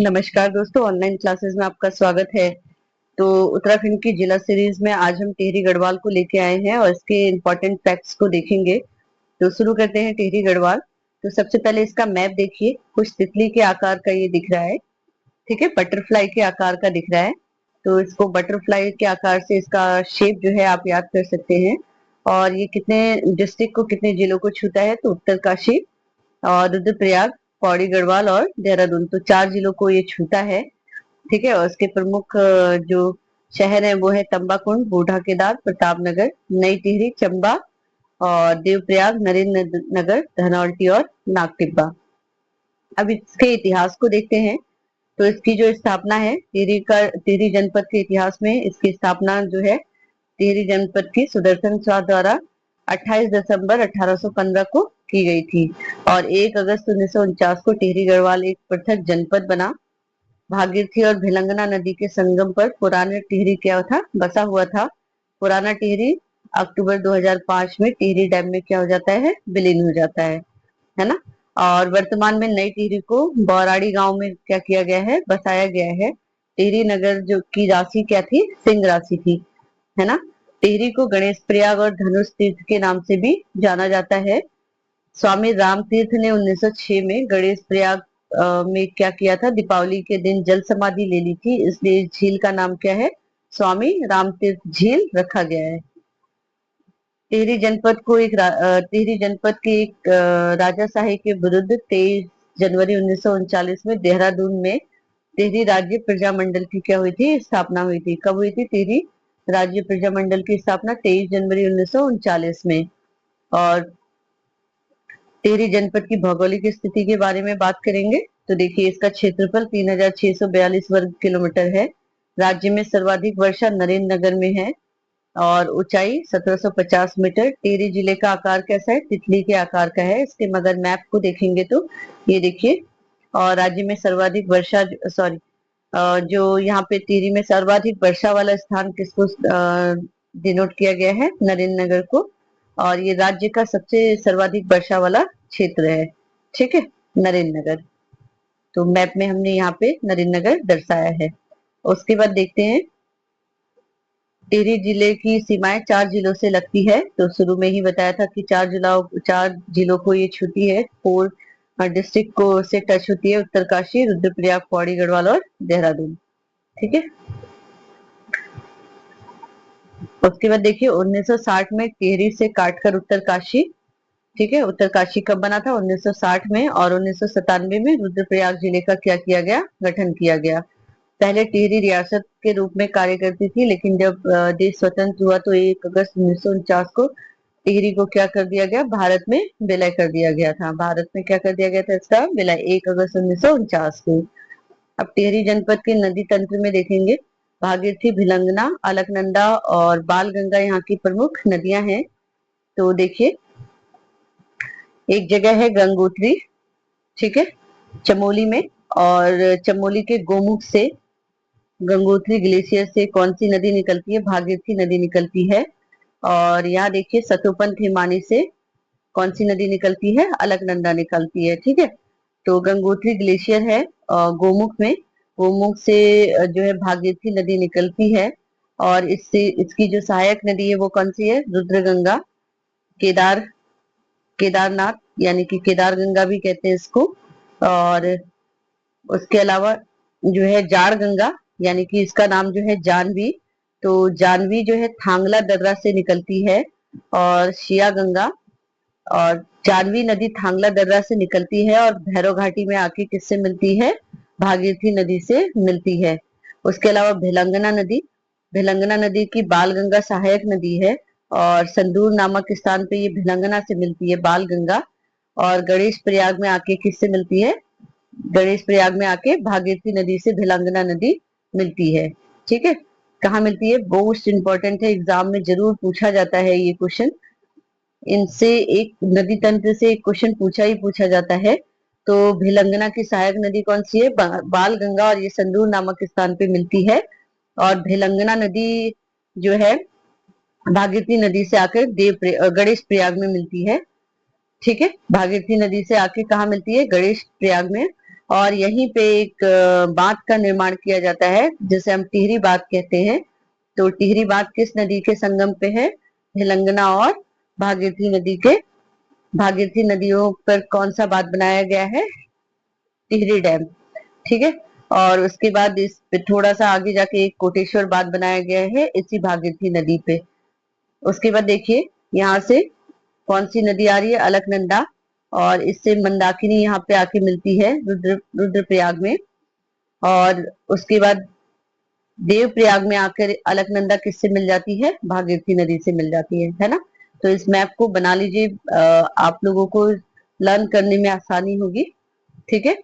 नमस्कार दोस्तों, online classes में आपका स्वागत है। तो उत्तराखंड की जिला सीरीज में आज हम टिहरी गढ़वाल को लेके आए हैं और इसके इम्पोर्टेंट फैक्ट्स को देखेंगे। तो शुरू करते हैं टिहरी गढ़वाल। तो सबसे पहले इसका मैप देखिए, कुछ तितली के आकार का ये दिख रहा है। ठीक है, बटरफ्लाई के आकार का दिख रहा है। तो इसको बटरफ्लाई के आकार से इसका शेप जो है आप याद कर सकते हैं। और ये कितने डिस्ट्रिक्ट को, कितने जिलों को छूता है? तो उत्तरकाशी और रुद्रप्रयाग, पौड़ी गढ़वाल और देहरादून, तो 4 जिलों को ये छूता है। ठीक है, और इसके प्रमुख जो शहर है वो है तंबाकुंड, बूढ़ा केदार, प्रतापनगर, नई टिहरी, चंबा और देवप्रयाग, नरेंद्र नगर, धनौल्टी और नागटिब्बा। अब इसके इतिहास को देखते हैं। तो इसकी जो स्थापना है, टिहरी जनपद के इतिहास में इसकी स्थापना जो है टिहरी जनपद की सुदर्शन शाह द्वारा 28 दिसंबर 1815 को की गई थी। और 1 अगस्त 1949 को टिहरी गढ़वाल एक पृथक जनपद बना। भागीरथी और भिलंगना नदी के संगम पर पुराना टिहरी क्या था? बसा हुआ था। पुराना टिहरी अक्टूबर 2005 में टिहरी डैम में क्या हो जाता है? विलीन हो जाता है ना। और वर्तमान में नई टिहरी को बौराड़ी गांव में क्या किया गया है? बसाया गया है। टिहरी नगर जो की राशि क्या थी? सिंह राशि थी, है ना। टिहरी को गणेश प्रयाग और धनुष तीर्थ के नाम से भी जाना जाता है। स्वामी राम तीर्थ ने 1906 में गणेश प्रयाग में क्या किया था? दीपावली के दिन जल समाधि ले ली थी, इसलिए इस झील का नाम क्या है? स्वामी राम तीर्थ झील रखा गया है। टिहरी जनपद के एक राजाशाही के विरुद्ध 23 जनवरी 1939 में देहरादून में टिहरी राज्य प्रजामंडल की क्या हुई थी? स्थापना हुई थी। कब हुई थी टिहरी राज्य प्रजामंडल की स्थापना? 23 जनवरी 1939 में। और टिहरी जनपद की भौगोलिक स्थिति के बारे में बात करेंगे। तो देखिए, इसका क्षेत्रफल 3642 वर्ग किलोमीटर है। राज्य में सर्वाधिक वर्षा नरेंद्र नगर में है और ऊंचाई 1750 मीटर। टिहरी जिले का आकार कैसा है? तितली के आकार का है। इसके मगर मैप को देखेंगे तो ये देखिए, और राज्य में सर्वाधिक वर्षा, सॉरी, जो यहाँ पे टिहरी में सर्वाधिक वर्षा वाला स्थान किसको डिनोट किया गया है? नरेंद्र नगर को। और ये राज्य का सबसे सर्वाधिक वर्षा वाला क्षेत्र है। ठीक है, नरेंद्र नगर। तो मैप में हमने यहाँ पे नरेंद्र नगर दर्शाया है। उसके बाद देखते हैं, टिहरी जिले की सीमाएं 4 जिलों से लगती है। तो शुरू में ही बताया था कि 4 जिलों को ये छूती है। 4 डिस्ट्रिक्ट को से टच होती है: उत्तरकाशी, रुद्रप्रयाग, पौड़ी गढ़वाल और देहरादून। ठीक है, उसके बाद देखिए 1960 में टिहरी से काटकर उत्तरकाशी, ठीक है, उत्तरकाशी कब बना था? 1960 में। और 1997 में रुद्रप्रयाग जिले का क्या किया गया? गठन किया गया। पहले टिहरी रियासत के रूप में कार्य करती थी, लेकिन जब देश स्वतंत्र हुआ तो 1 अगस्त 1949 को टिहरी को क्या कर दिया गया? भारत में विलय कर दिया गया था। भारत में क्या कर दिया गया था? इसका विलय 1 अगस्त 1949 को। अब टिहरी जनपद के नदी तंत्र में देखेंगे, भागीरथी, भिलंगना, अलकनंदा और बालगंगा यहाँ की प्रमुख नदियां हैं। तो देखिए, एक जगह है गंगोत्री, ठीक है, चमोली में। और चमोली के गोमुख से, गंगोत्री ग्लेशियर से कौन सी नदी निकलती है? भागीरथी नदी निकलती है। और यहाँ देखिए, सतोपंथ हिमानी से कौन सी नदी निकलती है? अलकनंदा निकलती है। ठीक है, तो गंगोत्री ग्लेशियर है गोमुख में। गोमुख से जो है भागीरथी नदी निकलती है। और इससे इसकी जो सहायक नदी है वो कौन सी है? रुद्रगंगा, केदार केदारनाथ, यानी कि केदार गंगा भी कहते हैं इसको। और उसके अलावा जो है जाड़ गंगा, यानी कि इसका नाम जो है जानवी। तो जानवी जो है थांगला दर्रा से निकलती है। और शिया गंगा, और जानवी नदी थांगला दर्रा से निकलती है और भैरव घाटी में आके किससे मिलती है? भागीरथी नदी से मिलती है। उसके अलावा भिलंगना नदी की बाल गंगा सहायक नदी है। और संदूर नामक स्थान पे ये भिलंगना से मिलती है बाल गंगा। और गणेश प्रयाग में आके किससे मिलती है? गणेश प्रयाग में आके भागीरथी नदी से भिलंगना नदी मिलती है। ठीक है, कहाँ मिलती है? मोस्ट इंपॉर्टेंट है, एग्जाम में जरूर पूछा जाता है ये क्वेश्चन। इनसे एक नदी तंत्र से एक क्वेश्चन पूछा ही पूछा जाता है। तो भिलंगना की सहायक नदी कौन सी है? बाल गंगा, और ये संदूर नामक स्थान पे मिलती है। और भिलंगना नदी जो है भागीरथी नदी से आकर गणेश प्रयाग में मिलती है। ठीक है, भागीरथी नदी से आके कहा मिलती है? गणेश प्रयाग में। और यहीं पे एक बांध का निर्माण किया जाता है जिसे हम टिहरी बांध कहते हैं। तो टिहरी बांध किस नदी के संगम पे है? भिलंगना और भागीरथी नदी के, भागीरथी नदियों पर कौन सा बांध बनाया गया है? टिहरी डैम। ठीक है। और उसके बाद इस पे थोड़ा सा आगे जाके एक कोटेश्वर बांध बनाया गया है इसी भागीरथी नदी पे। उसके बाद देखिए यहाँ से कौन सी नदी आ रही है? अलकनंदा। और इससे मंदाकिनी यहाँ पे आके मिलती है रुद्रप्रयाग में। और उसके बाद देवप्रयाग में आकर अलकनंदा किससे मिल जाती है? भागीरथी नदी से मिल जाती है ना। तो इस मैप को बना लीजिए, आप लोगों को लर्न करने में आसानी होगी। ठीक है।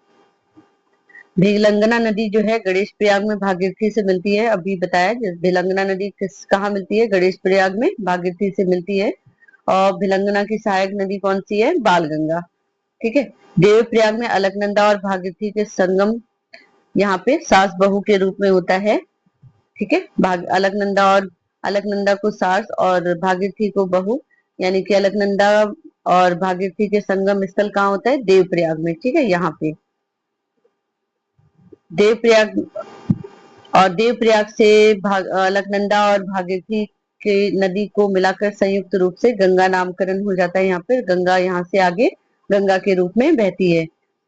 भिलंगना नदी जो है गणेश प्रयाग में भागीरथी से मिलती है, अभी बताया। भिलंगना नदी कहाँ मिलती है? गणेश प्रयाग में भागीरथी से मिलती है। और भिलंगना की सहायक नदी कौन सी है? बालगंगा। ठीक है। देवप्रयाग में अलकनंदा और भागीरथी के संगम यहाँ पे सास बहू के रूप में होता है। ठीक है। अलकनंदा को सास और भागीरथी को बहू, यानी कि अलकनंदा और भागीरथी के संगम स्थल कहाँ होता है? देवप्रयाग में। ठीक है, यहाँ पे देवप्रयाग। और देवप्रयाग से अलकनंदा और भागीरथी के नदी को मिलाकर संयुक्त रूप से गंगा नामकरण हो जाता है। यहाँ पे गंगा यहाँ से आगे गंगा के रूप में बहती है।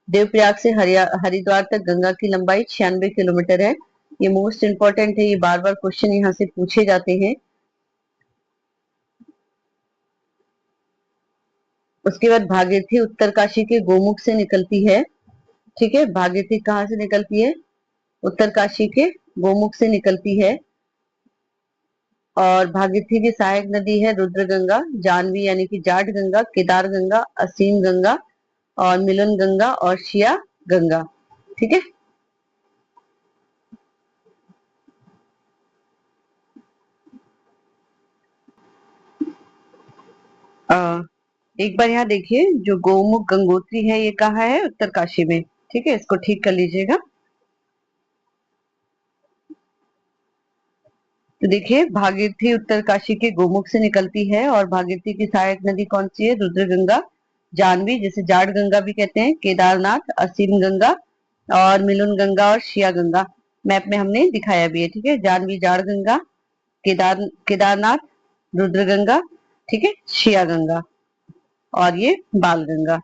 देवप्रयाग से हरिद्वार तक गंगा की लंबाई 96 किलोमीटर है। ये मोस्ट इंपॉर्टेंट है, ये बार बार क्वेश्चन यहाँ से पूछे जाते हैं। उसके बाद भागीरथी उत्तरकाशी के गोमुख से निकलती है। ठीक है। भागीरथी कहाँ से निकलती है? उत्तरकाशी के गोमुख से निकलती है। और भागीरथी की सहायक नदी है रुद्रगंगा, जानवी यानी कि जाट गंगा, केदार गंगा, असीम गंगा और मिलन गंगा और शिया गंगा। ठीक है। एक बार यहाँ देखिए, जो गोमुख गंगोत्री है ये कहाँ है? उत्तरकाशी में। ठीक है, इसको ठीक कर लीजिएगा। तो देखिए भागीरथी उत्तरकाशी के गोमुख से निकलती है और भागीरथी की सहायक नदी कौन सी है? रुद्रगंगा, जानवी जिसे जाट गंगा भी कहते हैं, केदारनाथ, असीम गंगा और मिलुन गंगा और शिया गंगा। मैप में हमने दिखाया भी है। ठीक है। जानवी जाट गंगा, केदारनाथ, रुद्रगंगा, ठीक है, शिया गंगा और ये बाल गंगा।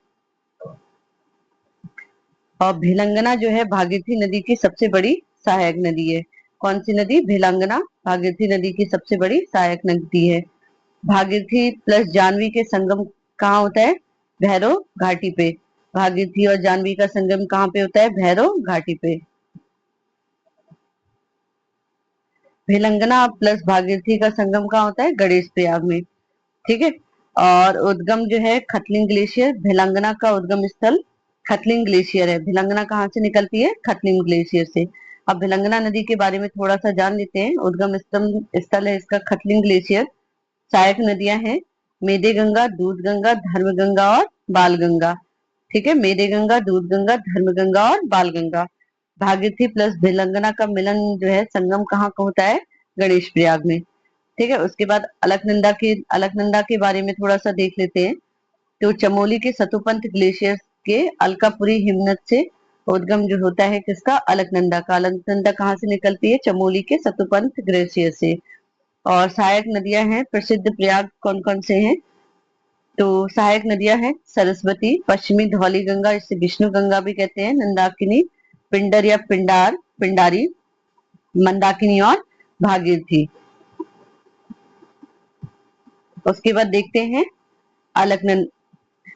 और भिलंगना जो है भागीरथी नदी की सबसे बड़ी सहायक नदी है। कौन सी नदी? भिलंगना भागीरथी नदी की सबसे बड़ी सहायक नदी है। भागीरथी प्लस जानवी के संगम कहाँ होता है? भैरव घाटी पे। भागीरथी और जानवी का संगम कहाँ पे होता है? भैरव घाटी पे। भिलंगना प्लस भागीरथी का संगम कहाँ होता है? गणेश प्रयाग में। ठीक है। और उद्गम जो है खतलिंग ग्लेशियर, भिलंगना का उद्गम स्थल खतलिंग ग्लेशियर है। भिलंगना कहाँ से निकलती है? खतलिंग ग्लेशियर से। अब भिलंगना नदी के बारे में थोड़ा सा जान लेते हैं। उद्गम स्थल है इसका खतलिंग ग्लेशियर। सहायक नदियां हैं मेदे गंगा, दूध गंगा, धर्म गंगा और बाल गंगा। ठीक है। मेदे गंगा, दूध गंगा, धर्म गंगा और बाल गंगा। भागीरथी प्लस भिलंगना का मिलन जो है संगम कहाँ का होता है? गणेश प्रयाग में। ठीक है। उसके बाद अलकनंदा के बारे में थोड़ा सा देख लेते हैं। तो चमोली के सतुपंथ ग्लेशियर के अलकापुरी हिमनद से उद्गम जो होता है किसका? अलकनंदा का। अलकनंदा कहाँ से निकलती है? चमोली के सतुपंथ ग्लेशियर से। और सहायक नदियां हैं प्रसिद्ध प्रयाग कौन कौन से हैं? तो सहायक नदियां हैं सरस्वती, पश्चिमी धौली गंगा, इसे विष्णु गंगा भी कहते हैं, नंदाकिनी, पिंडर या पिंडारी, मंदाकिनी और भागीरथी। उसके बाद देखते हैं अलकनंद।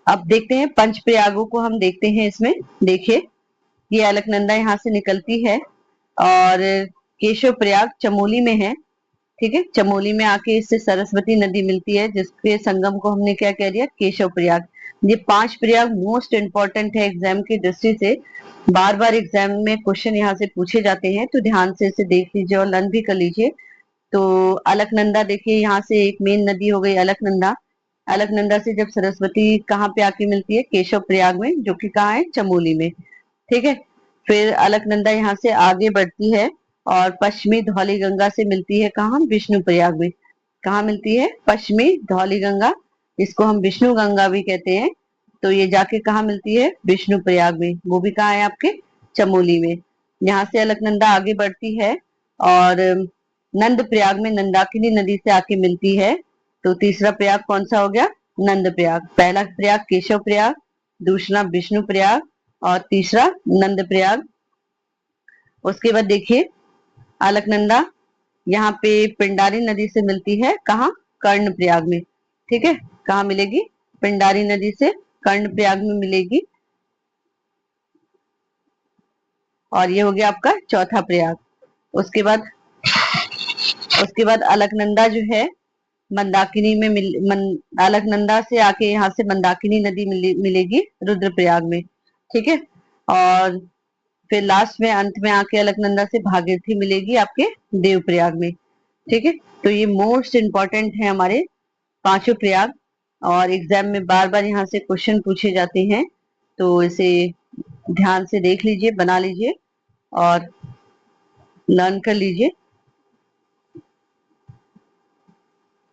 अब देखते हैं पंच प्रयागों को, हम देखते हैं इसमें। देखिए ये अलकनंदा यहाँ से निकलती है और केशव प्रयाग चमोली में है। ठीक है। चमोली में आके इससे सरस्वती नदी मिलती है जिसके संगम को हमने क्या कह दिया? केशव प्रयाग। ये 5 प्रयाग मोस्ट इंपॉर्टेंट है एग्जाम की दृष्टि से। बार बार एग्जाम में क्वेश्चन यहाँ से पूछे जाते हैं, तो ध्यान से इसे देख लीजिए और लर्न भी कर लीजिए। तो अलकनंदा देखिए यहाँ से एक मेन नदी हो गई अलकनंदा। अलकनंदा से जब सरस्वती कहाँ पे आके मिलती है? केशव प्रयाग में, जो कि कहाँ है? चमोली में। ठीक है। फिर अलकनंदा यहाँ से आगे बढ़ती है और पश्चिमी धौली गंगा से मिलती है कहाँ? विष्णु प्रयाग में। कहाँ मिलती है? पश्चिमी धौली गंगा, इसको हम विष्णु गंगा भी कहते हैं। तो ये जाके कहाँ मिलती है? विष्णु प्रयाग में। वो भी कहाँ है? आपके चमोली में। यहाँ से अलकनंदा आगे बढ़ती है और नंद प्रयाग में नंदाकिनी नदी से आके मिलती है। तो तीसरा प्रयाग कौन सा हो गया? नंद प्रयाग। पहला प्रयाग केशव प्रयाग, दूसरा विष्णु प्रयाग और तीसरा नंद प्रयाग। उसके बाद देखिए अलकनंदा यहाँ पे पिंडारी नदी से मिलती है, कहाँ? कर्ण प्रयाग में। ठीक है, कहाँ मिलेगी? पिंडारी नदी से कर्ण प्रयाग में मिलेगी। और ये हो गया आपका चौथा प्रयाग। उसके बाद अलकनंदा जो है मंदाकिनी में अलकनंदा से आके यहाँ से मंदाकिनी नदी मिलेगी रुद्रप्रयाग में। ठीक है, और फिर लास्ट में अंत में आके अलकनंदा से भागीरथी मिलेगी आपके देवप्रयाग में। ठीक है, तो ये मोस्ट इंपॉर्टेंट है हमारे पांचों प्रयाग, और एग्जाम में बार बार यहाँ से क्वेश्चन पूछे जाते हैं, तो इसे ध्यान से देख लीजिए, बना लीजिए और लर्न कर लीजिए।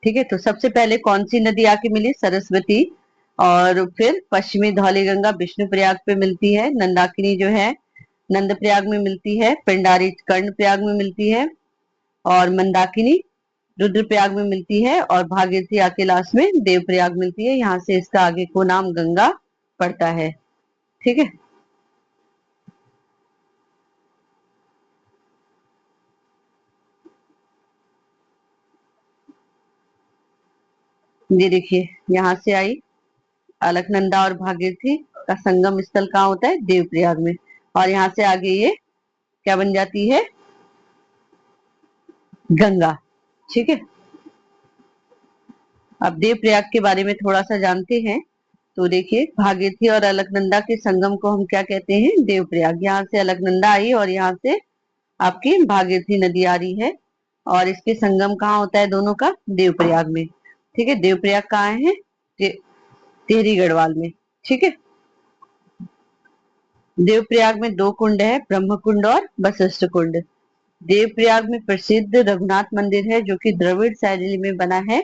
ठीक है, तो सबसे पहले कौन सी नदी आके मिली? सरस्वती। और फिर पश्चिमी धौलीगंगा विष्णु प्रयाग पे मिलती है, नंदाकिनी जो है नंद प्रयाग में मिलती है, पिंडारी कर्ण प्रयाग में मिलती है, और मंदाकिनी रुद्रप्रयाग में मिलती है, और भागीरथी आके लास्ट में देवप्रयाग मिलती है। यहाँ से इसका आगे को नाम गंगा पड़ता है। ठीक है, ये देखिए यहाँ से आई अलकनंदा और भागीरथी का संगम स्थल कहाँ होता है? देवप्रयाग में। और यहाँ से आगे ये क्या बन जाती है? गंगा। ठीक है, अब देवप्रयाग के बारे में थोड़ा सा जानते हैं। तो देखिए भागीरथी और अलकनंदा के संगम को हम क्या कहते हैं? देवप्रयाग। यहाँ से अलकनंदा आई और यहाँ से आपकी भागीरथी नदी आ रही है, और इसके संगम कहाँ होता है दोनों का? देवप्रयाग में। ठीक है, देवप्रयाग कहाँ है? टिहरी गढ़वाल में। ठीक है, देवप्रयाग में दो कुंड है, ब्रह्म कुंड और वशिष्ठ कुंड। देवप्रयाग में प्रसिद्ध रघुनाथ मंदिर है, जो कि द्रविड़ शैली में बना है,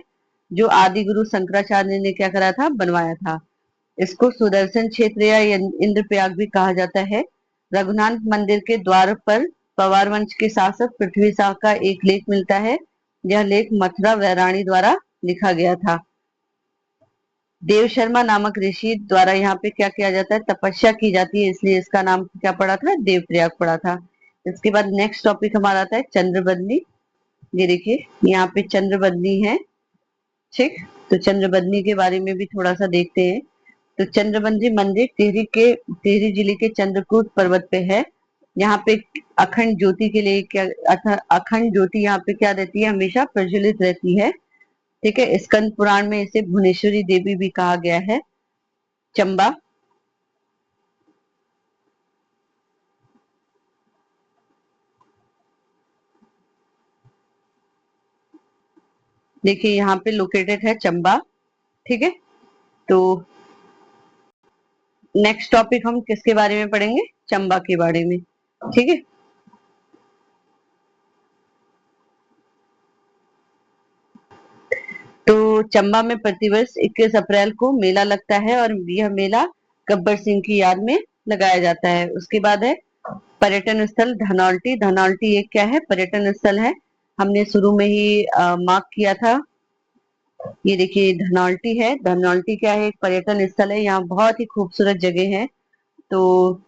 जो आदि गुरु शंकराचार्य ने क्या करा था? बनवाया था। इसको सुदर्शन क्षेत्र या इंद्र प्रयाग भी कहा जाता है। रघुनाथ मंदिर के द्वार पर पवार वंश के शासक पृथ्वी शाह का एक लेख मिलता है। यह लेख मथुरा वैराणी द्वारा लिखा गया था। देव शर्मा नामक ऋषि द्वारा यहाँ पे क्या किया जाता है? तपस्या की जाती है, इसलिए इसका नाम क्या पड़ा था? देवप्रयाग पड़ा था। इसके बाद नेक्स्ट टॉपिक हमारा आता है चंद्रबदनी। ये देखिए यहाँ पे चंद्रबदनी है। ठीक, तो चंद्रबदनी के बारे में भी थोड़ा सा देखते हैं। तो चंद्रबदनी मंदिर टिहरी जिले के चंद्रकूट पर्वत पे है। यहाँ पे अखंड ज्योति के लिए क्या अखंड ज्योति यहाँ पे क्या रहती है? हमेशा प्रज्वलित रहती है। ठीक है, स्कंद पुराण में इसे भुवनेश्वरी देवी भी कहा गया है। चंबा, देखिए यहाँ पे लोकेटेड है चंबा। ठीक है, तो नेक्स्ट टॉपिक हम किसके बारे में पढ़ेंगे? चंबा के बारे में। ठीक है, तो चंबा में प्रतिवर्ष 21 अप्रैल को मेला लगता है, और यह मेला गब्बर सिंह की याद में लगाया जाता है। उसके बाद है पर्यटन स्थल धनौल्टी। धनौल्टी एक क्या है? पर्यटन स्थल है। हमने शुरू में ही मार्क किया था। ये देखिए धनौल्टी है। धनौल्टी क्या है? एक पर्यटन स्थल है। यहाँ बहुत ही खूबसूरत जगह है। तो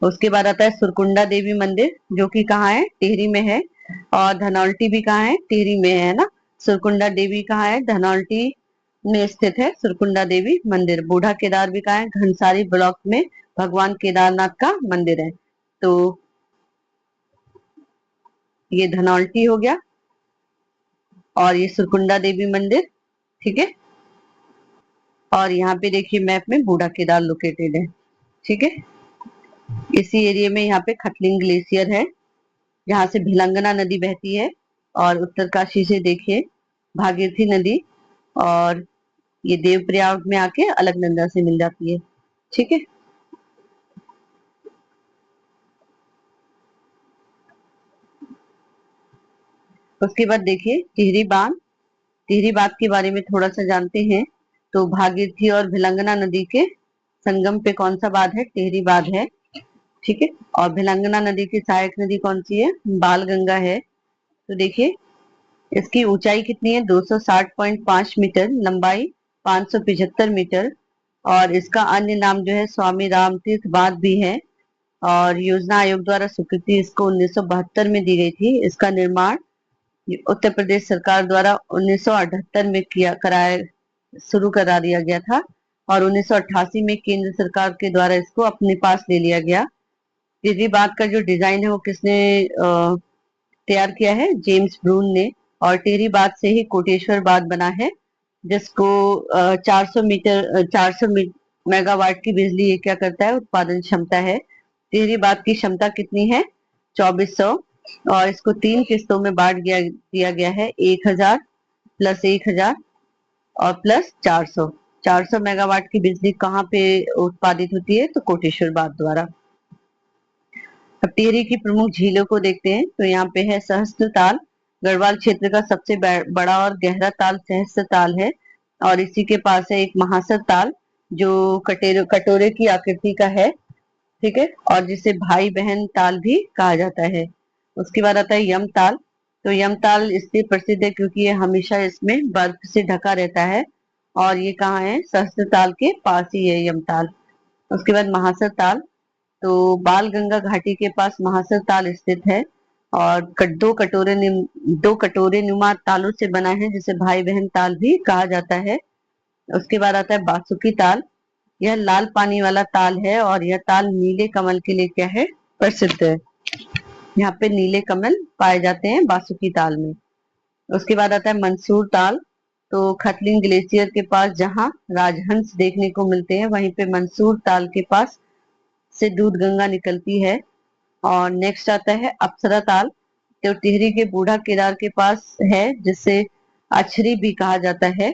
उसके बाद आता है सुरकुंडा देवी मंदिर, जो कि कहाँ है? टिहरी में है। और धनौल्टी भी कहाँ है? टिहरी में है ना। सुरकुंडा देवी कहाँ है? धनौल्टी में स्थित है सुरकुंडा देवी मंदिर। बूढ़ा केदार भी कहाँ है? घनसारी ब्लॉक में भगवान केदारनाथ का मंदिर है। तो ये धनौल्टी हो गया, और ये सुरकुंडा देवी मंदिर। ठीक है, और यहाँ पे देखिए मैप में बूढ़ा केदार लोकेटेड है। ठीक है, इसी एरिया में यहाँ पे खटलिंग ग्लेशियर है, जहाँ से भिलंगना नदी बहती है, और उत्तरकाशी से देखिए भागीरथी नदी, और ये देवप्रयाग में आके अलकनंदा से मिल जाती है। ठीक है, उसके बाद देखिए टिहरी बांध। टिहरी बांध के बारे में थोड़ा सा जानते हैं। तो भागीरथी और भिलंगना नदी के संगम पे कौन सा बांध है? टिहरी बांध है। ठीक है। और भिलंगना नदी की सहायक नदी कौन सी है? बालगंगा है। तो देखिए इसकी ऊंचाई कितनी है? 260.5 मीटर, लंबाई 575 मीटर। और इसका अन्य नाम जो है स्वामी राम तीर्थ बांध भी है। और योजना आयोग द्वारा स्वीकृति इसको 1972 में दी गई थी। इसका निर्माण उत्तर प्रदेश सरकार द्वारा 1978 में किया कराया शुरू करा दिया गया था। और 1988 में केंद्र सरकार के द्वारा इसको अपने पास ले लिया गया। टिहरी बांध का जो डिजाइन है वो किसने तैयार किया है? जेम्स ब्रून ने। और टिहरी बांध से ही कोटेश्वर बांध बना है, जिसको 400 मेगावाट की बिजली ये क्या करता है? उत्पादन क्षमता है। टिहरी बांध की क्षमता कितनी है? 2400। और इसको 3 किस्तों में दिया गया है, 1000 प्लस 1000 और प्लस 400। 400 मेगावाट की बिजली कहाँ पे उत्पादित होती है? तो कोटेश्वर बांध द्वारा। अब टिहरी की प्रमुख झीलों को देखते हैं। तो यहाँ पे है सहस्त्र ताल, गढ़वाल क्षेत्र का सबसे बड़ा और गहरा ताल सहस्त्र ताल है। और इसी के पास है एक महासर ताल, जो कटोरे की आकृति का है, ठीक है, और जिसे भाई बहन ताल भी कहा जाता है। उसके बाद आता है यम ताल। तो यम ताल इसलिए प्रसिद्ध है क्योंकि ये हमेशा इसमें बर्फ से ढका रहता है। और ये कहाँ है? सहस्त्र ताल के पास ही है यम ताल। उसके बाद महासर ताल। तो बाल गंगा घाटी के पास महासर ताल स्थित है। और दो कटोरे नुमा तालों से बना है, जिसे भाई बहन ताल भी कहा जाता है। उसके बाद आता है बासुकी ताल। यह लाल पानी वाला ताल है और यह ताल नीले कमल के लिए क्या है? प्रसिद्ध है। यहाँ पे नीले कमल पाए जाते हैं बासुकी ताल में। उसके बाद आता है मंसूर ताल। तो खतलिंग ग्लेशियर के पास जहाँ राजहंस देखने को मिलते हैं, वहीं पे मंसूर ताल के पास से दूध गंगा निकलती है। और नेक्स्ट आता है अप्सरा ताल। तो टिहरी के बूढ़ा केदार के पास है, जिसे अछरी भी कहा जाता है।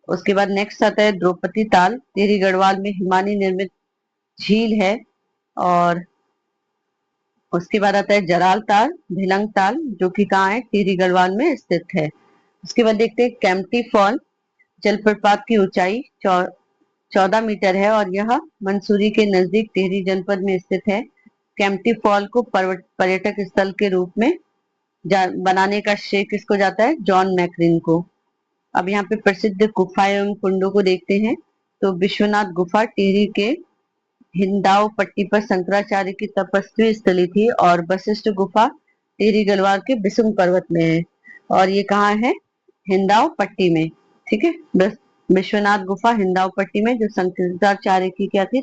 उसके बाद नेक्स्ट आता है द्रौपदी ताल। टिहरी गढ़वाल में हिमानी निर्मित झील है। और उसके बाद आता है जराल ताल, भिलंग ताल, जो कि कहाँ है? टिहरी गढ़वाल में स्थित है। उसके बाद देखते हैं कैंपटी फॉल। जलप्रपात की ऊंचाई 14 मीटर है और यह मंसूरी के नजदीक टिहरी जनपद में स्थित है। कैंपटी फॉल को पर्यटक स्थल के रूप में बनाने का श्रेय किसको जाता है? जॉन मैकरिन को। अब यहाँ पे प्रसिद्ध गुफा एवं कुंडों को देखते हैं। तो विश्वनाथ गुफा टिहरी के हिंदाव पट्टी पर शंकराचार्य की तपस्वी स्थली थी। और वशिष्ठ गुफा टिहरी गढ़वाल के बिसुंग पर्वत में है। और ये कहाँ है? हिंदाव पट्टी में, ठीक है। विश्वनाथ गुफा हिंदाव पट्टी में, जो शंकराचार्य की क्या थी?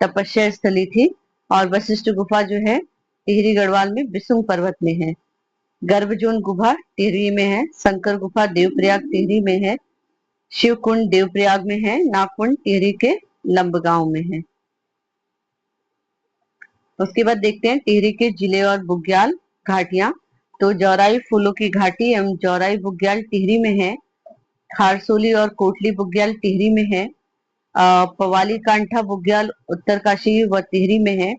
तपस्या स्थली थी। और वशिष्ठ गुफा जो है टिहरी गढ़वाल में बिसुंग पर्वत में है। गर्भजोन गुफा टिहरी में है। शंकर गुफा देवप्रयाग टिहरी में है। शिव कुंड देवप्रयाग में है। नागकुंड टिहरी के लंबगांव में है। उसके बाद देखते हैं टिहरी के जिले और बुग्याल घाटियां। तो जौराई फूलों की घाटी एवं जौराई बुग्याल टिहरी में है। खारसोली और कोटली बुग्याल टिहरी में है। पवाली कांठा बुग्याल उत्तरकाशी व टिहरी में है।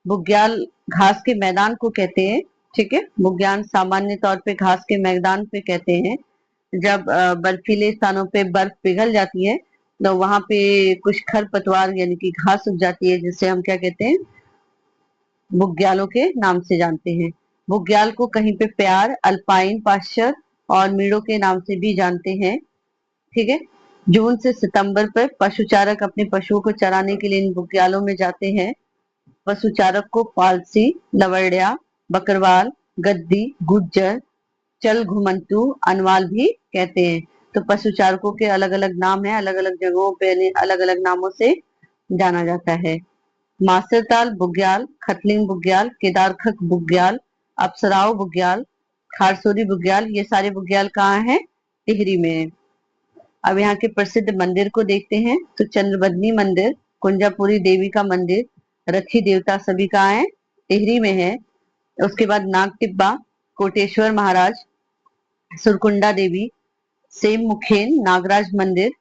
बुग्याल घास के मैदान को कहते हैं, ठीक है। बुग्याल सामान्य तौर पे घास के मैदान पे कहते हैं। जब बर्फीले स्थानों पे बर्फ पिघल जाती है, तो वहां पे कुछ खरपतवार यानी कि घास उग जाती है, जिससे हम क्या कहते हैं? बुग्यालों के नाम से जानते हैं। बुग्याल को कहीं पे प्यार, अल्पाइन पास्चर और मीड़ों के नाम से भी जानते हैं, ठीक है। जून से सितंबर पर पशुचारक अपने पशुओं को चराने के लिए इन बुग्यालों में जाते हैं। पशुचारक को पालसी, लवड़िया, बकरवाल, गद्दी, गुज्जर, चल घुमंतु, अनवाल भी कहते हैं। तो पशुचारकों के अलग अलग नाम है, अलग अलग जगहों पे अलग अलग नामों से जाना जाता है। मासरताल बुग्याल, खतलिंग बुग्याल, केदारखक बुग्याल, अप्सराव बुग्याल, खारसोरी बुग्याल, ये सारे बुग्याल कहाँ हैं? टिहरी में है। अब यहाँ के प्रसिद्ध मंदिर को देखते हैं। तो चंद्रबदनी मंदिर, कुंजापुरी देवी का मंदिर, रथी देवता सभी कहाँ है? टिहरी में है। उसके बाद नाग टिब्बा, कोटेश्वर महाराज, सुरकुंडा देवी, सेम मुखेन नागराज मंदिर,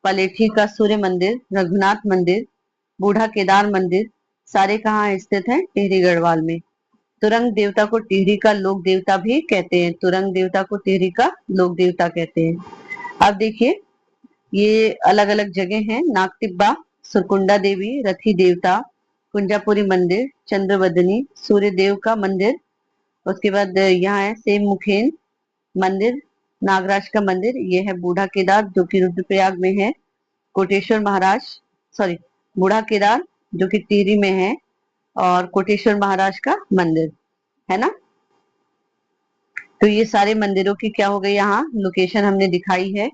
पलेठी का सूर्य मंदिर, रघुनाथ मंदिर, बूढ़ा केदार मंदिर, सारे कहाँ स्थित हैं? टिहरी गढ़वाल में। तुरंग देवता को टिहरी का लोक देवता भी कहते हैं। तुरंग देवता को टिहरी का लोक देवता कहते हैं। अब देखिए ये अलग अलग जगह हैं। नाग टिब्बा, सुरकुंडा देवी, रथी देवता, कुंजापुरी मंदिर, चंद्रवदनी सूर्य देव का मंदिर। उसके बाद यहाँ है सेम मुखेन मंदिर, नागराज का मंदिर। ये है बूढ़ा केदार जो कि रुद्रप्रयाग में है। कोटेश्वर महाराज, सॉरी, बूढ़ा केदार जो कि टिहरी में है, और कोटेश्वर महाराज का मंदिर है ना। तो ये सारे मंदिरों की क्या हो गई, यहाँ लोकेशन हमने दिखाई है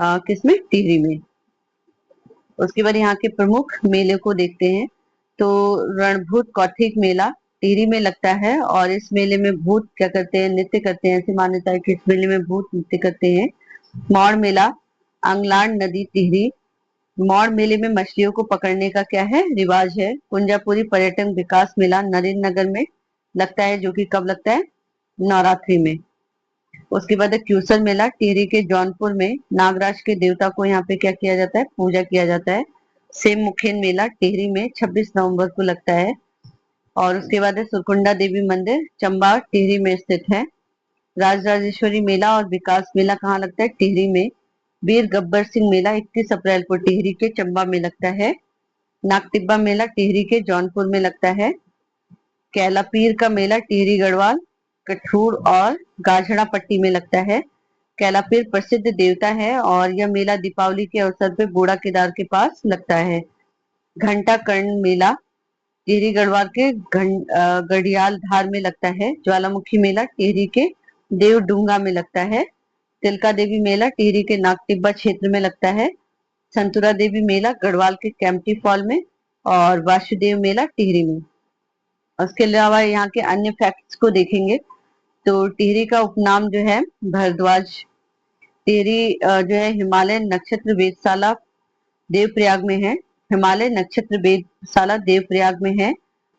किसमें, टिहरी में। उसके बाद यहाँ के प्रमुख मेले को देखते हैं। तो रणभूत कौथिग मेला टिहरी में लगता है, और इस मेले में भूत क्या करते हैं, नृत्य करते हैं। ऐसी मान्यता है कि इस मेले में भूत नृत्य करते हैं। मौड़ मेला, अंगलार नदी टिहरी। मौड़ मेले में मछलियों को पकड़ने का क्या है, रिवाज है। कुंजापुरी पर्यटन विकास मेला नरेंद्र नगर में लगता है, जो कि कब लगता है, नवरात्रि में। उसके बाद है क्यूसर मेला टिहरी के जौनपुर में। नागराज के देवता को यहाँ पे क्या किया जाता है, पूजा किया जाता है। सेम मुखेन मेला टिहरी में 26 नवंबर को लगता है। और उसके बाद है सुरकुंडा देवी मंदिर, चंबा टिहरी में स्थित है। राजराजेश्वरी मेला और विकास मेला कहाँ लगता है, टिहरी में। वीर गब्बर सिंह मेला 21 अप्रैल को टिहरी के चंबा में लगता है। नागटिब्बा मेला टिहरी के जौनपुर में लगता है। कैलापीर का मेला टिहरी गढ़वाल, कठूर और गाझड़ा पट्टी में लगता है। कैलापीर प्रसिद्ध देवता है, और यह मेला दीपावली के अवसर पर बूढ़ा केदार के पास लगता है। घंटा कर्ण मेला टिहरी गढ़वाल के गढ़ियाल धार में लगता है। ज्वालामुखी मेला टिहरी के देवडूंगा में लगता है। तिलका देवी मेला टिहरी के नागटिब्बा क्षेत्र में लगता है। संतुरा देवी मेला गढ़वाल के कैंपटी फॉल में, और वासुदेव मेला टिहरी में। उसके अलावा यहाँ के अन्य फैक्ट्स को देखेंगे तो टिहरी का उपनाम जो है भरद्वाज। टिहरी जो है हिमालय नक्षत्र वेधशाला देवप्रयाग में है। हिमालय नक्षत्र वेधशाला देवप्रयाग में है।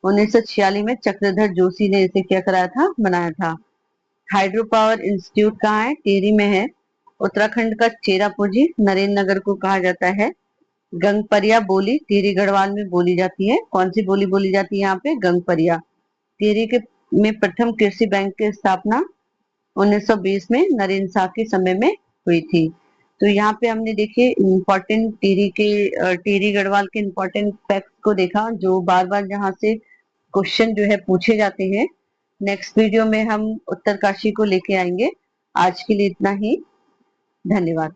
1946 में चक्रधर जोशी ने इसे क्या कराया था, बनाया था। हाइड्रो पावर इंस्टीट्यूट कहाँ है, टिहरी में है। उत्तराखंड का चेरापूंजी नरेंद्र नगर को कहा जाता है। गंगपरिया बोली टिहरी गढ़वाल में बोली जाती है। कौन सी बोली बोली जाती है यहाँ पे, गंगपरिया। टिहरी के में प्रथम कृषि बैंक की स्थापना 1920 में नरेंद्र शाह के समय में हुई थी। तो यहाँ पे हमने देखिए इम्पोर्टेंट टिहरी गढ़वाल के इम्पोर्टेंट फैक्ट को देखा, जो बार बार जहाँ से क्वेश्चन जो है पूछे जाते हैं। नेक्स्ट वीडियो में हम उत्तरकाशी को लेके आएंगे। आज के लिए इतना ही, धन्यवाद।